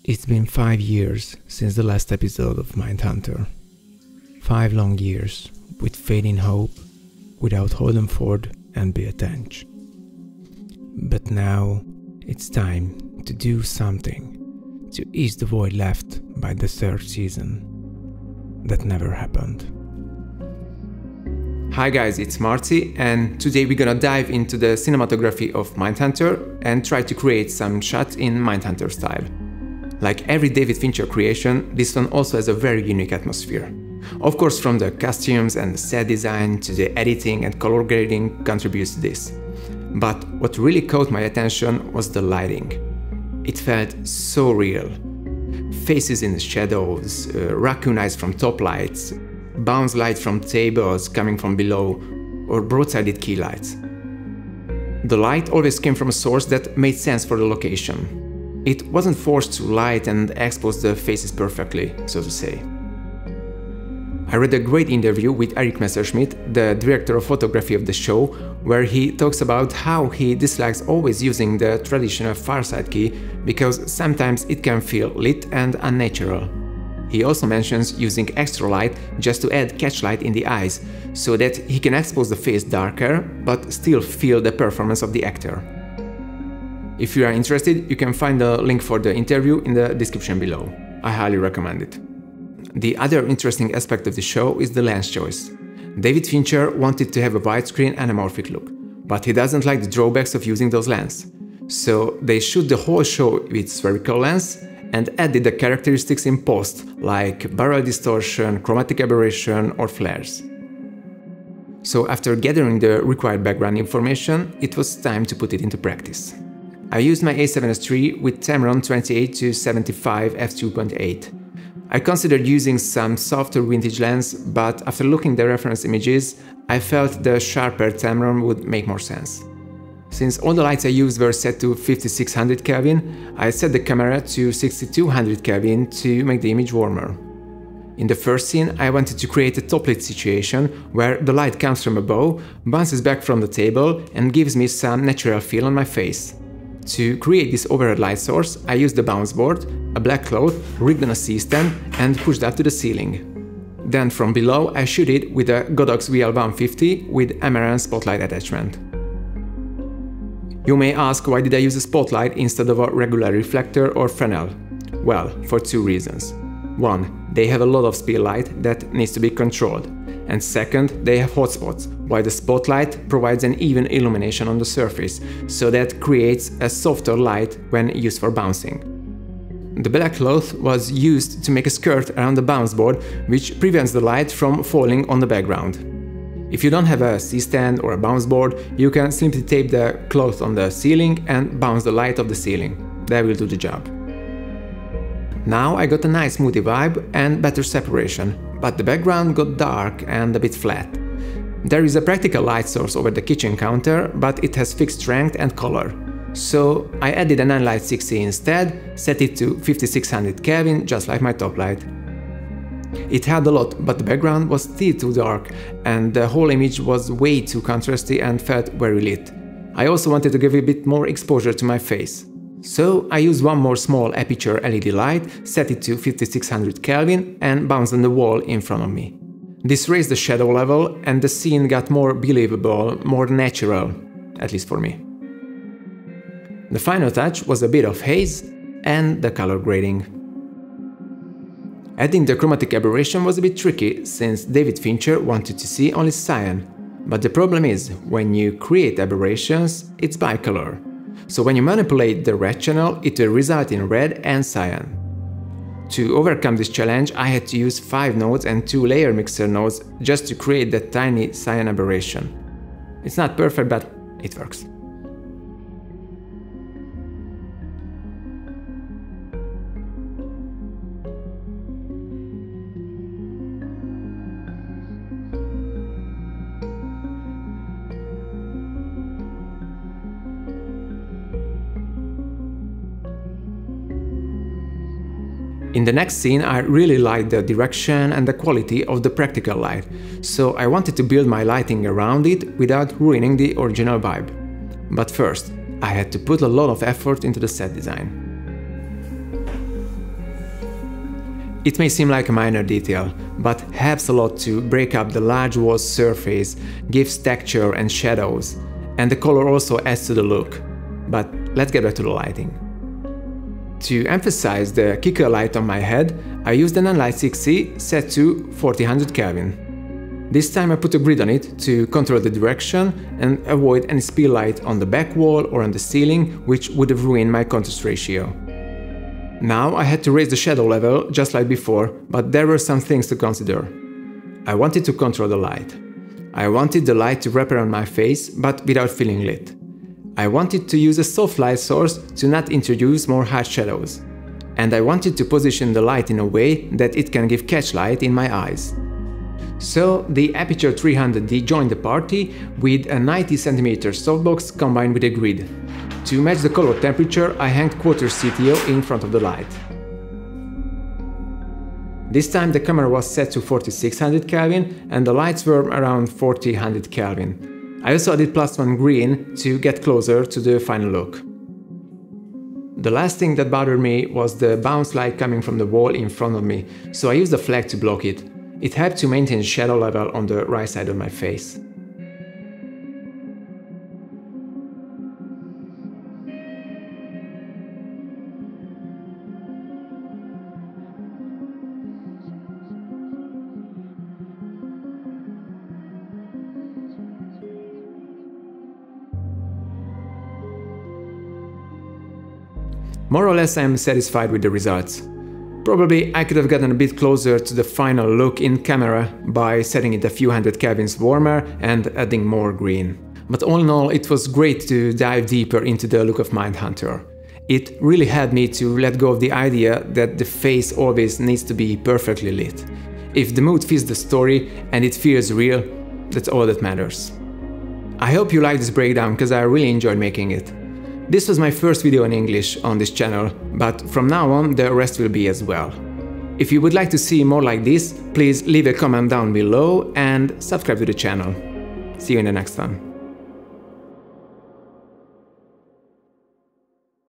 It's been 5 years since the last episode of Mindhunter. 5 long years with fading hope, without Holdenford and Tench. But now it's time to do something to ease the void left by the 3rd season. That never happened. Hi guys, it's Marty, and today we're gonna dive into the cinematography of Mindhunter and try to create some shots in Mindhunter style. Like every David Fincher creation, this one also has a very unique atmosphere. Of course, from the costumes and the set design to the editing and color grading contributes to this. But what really caught my attention was the lighting. It felt so real. Faces in the shadows, raccoon eyes from top lights, bounce light from tables coming from below, or broad-sided key lights. The light always came from a source that made sense for the location. It wasn't forced to light and expose the faces perfectly, so to say. I read a great interview with Erik Messerschmidt, the director of photography of the show, where he talks about how he dislikes always using the traditional far side key because sometimes it can feel lit and unnatural. He also mentions using extra light just to add catchlight in the eyes, so that he can expose the face darker, but still feel the performance of the actor. If you are interested, you can find the link for the interview in the description below. I highly recommend it. The other interesting aspect of the show is the lens choice. David Fincher wanted to have a widescreen anamorphic look, but he doesn't like the drawbacks of using those lenses. So they shoot the whole show with spherical lens and added the characteristics in post, like barrel distortion, chromatic aberration or flares. So after gathering the required background information, it was time to put it into practice. I used my A7S III with Tamron 28-75 f2.8. I considered using some softer vintage lens, but after looking at the reference images, I felt the sharper Tamron would make more sense. Since all the lights I used were set to 5600 Kelvin, I set the camera to 6200 Kelvin to make the image warmer. In the first scene, I wanted to create a top-lit situation where the light comes from above, bounces back from the table and gives me some natural feel on my face. To create this overhead light source, I used a bounce board, a black cloth, rigged on a C-stand and pushed up to the ceiling. Then from below I shoot it with a Godox VL150 with Amaran spotlight attachment. You may ask, why did I use a spotlight instead of a regular reflector or Fresnel? Well, for 2 reasons. 1. They have a lot of speed light that needs to be controlled. And second, they have hotspots, while the spotlight provides an even illumination on the surface, so that creates a softer light when used for bouncing. The black cloth was used to make a skirt around the bounce board, which prevents the light from falling on the background. If you don't have a C-stand or a bounce board, you can simply tape the cloth on the ceiling and bounce the light off the ceiling. That will do the job. Now I got a nice moody vibe and better separation, but the background got dark and a bit flat. There is a practical light source over the kitchen counter, but it has fixed strength and color. So I added a Nanlite 6E instead, set it to 5600 Kelvin, just like my top light. It helped a lot, but the background was still too dark and the whole image was way too contrasty and felt very lit. I also wanted to give a bit more exposure to my face. So I used one more small aperture LED light, set it to 5600 Kelvin and bounced on the wall in front of me. This raised the shadow level and the scene got more believable, more natural, at least for me. The final touch was a bit of haze and the color grading. Adding the chromatic aberration was a bit tricky, since David Fincher wanted to see only cyan. But the problem is, when you create aberrations, it's bicolor. So when you manipulate the red channel, it will result in red and cyan. To overcome this challenge, I had to use 5 nodes and 2 layer mixer nodes just to create that tiny cyan aberration. It's not perfect, but it works. In the next scene, I really liked the direction and the quality of the practical light, so I wanted to build my lighting around it without ruining the original vibe. But first, I had to put a lot of effort into the set design. It may seem like a minor detail, but helps a lot to break up the large wall's surface, gives texture and shadows, and the color also adds to the look. But let's get back to the lighting. To emphasize the kicker light on my head, I used an Nlight 6C set to 4000 Kelvin. This time I put a grid on it to control the direction and avoid any spill light on the back wall or on the ceiling, which would have ruined my contrast ratio. Now I had to raise the shadow level just like before, but there were some things to consider. I wanted to control the light. I wanted the light to wrap around my face, but without feeling lit. I wanted to use a soft light source to not introduce more harsh shadows. And I wanted to position the light in a way that it can give catch light in my eyes. So the Aperture 300D joined the party with a 90cm softbox combined with a grid. To match the color temperature, I hanged quarter CTO in front of the light. This time the camera was set to 4600 Kelvin and the lights were around 4000 Kelvin. I also added +1 green to get closer to the final look. The last thing that bothered me was the bounce light coming from the wall in front of me, so I used a flag to block it. It helped to maintain shadow level on the right side of my face. More or less I am satisfied with the results. Probably I could have gotten a bit closer to the final look in camera by setting it a few hundred kelvins warmer and adding more green. But all in all, it was great to dive deeper into the look of Mindhunter. It really helped me to let go of the idea that the face always needs to be perfectly lit. If the mood fits the story and it feels real, that's all that matters. I hope you liked this breakdown because I really enjoyed making it. This was my first video in English on this channel, but from now on the rest will be as well. If you would like to see more like this, please leave a comment down below and subscribe to the channel. See you in the next one.